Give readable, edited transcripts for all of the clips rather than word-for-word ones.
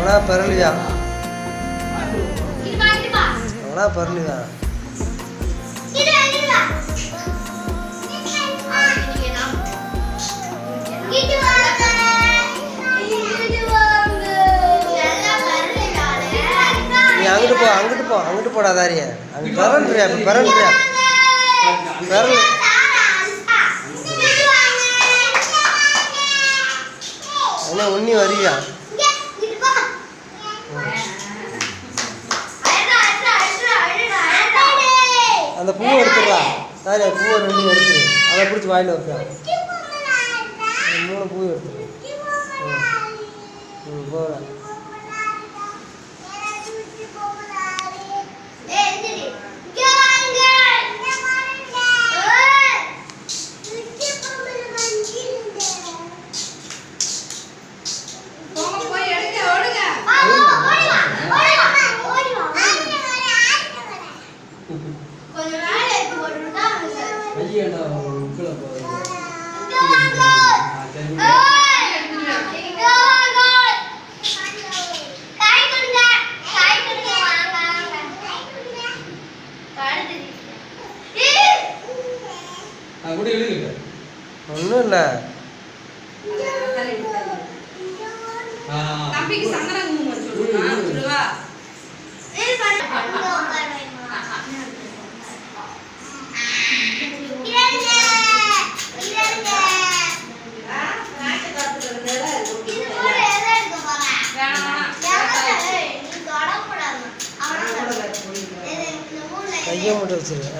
அவனா பரலியா அவனா பரலியா நீ அங்கிட்டு போடாதாரிய அங்கே பரல்றியா இப்போ பரல்றியா பரல் என்ன உன்னி வரியா அந்த பூவை எடுத்துடுறா சாரி பூவை 2 எடுத்துரு அதை பிடிச்சி வாயில் வைப்பா 3 பூ எடுத்துரு போகிறேன் ஒன்றும் இல்லை தம்பிக்கு சங்கரங்கம் சொல்லுவா கையை மட்டும் வச்சிருக்கேன்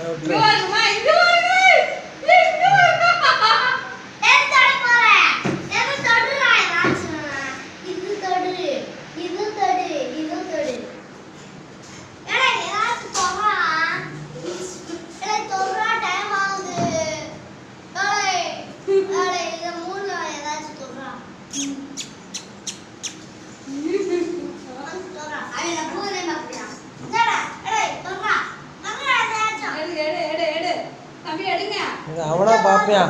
அவனா பாப்பியா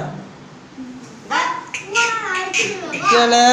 கேளு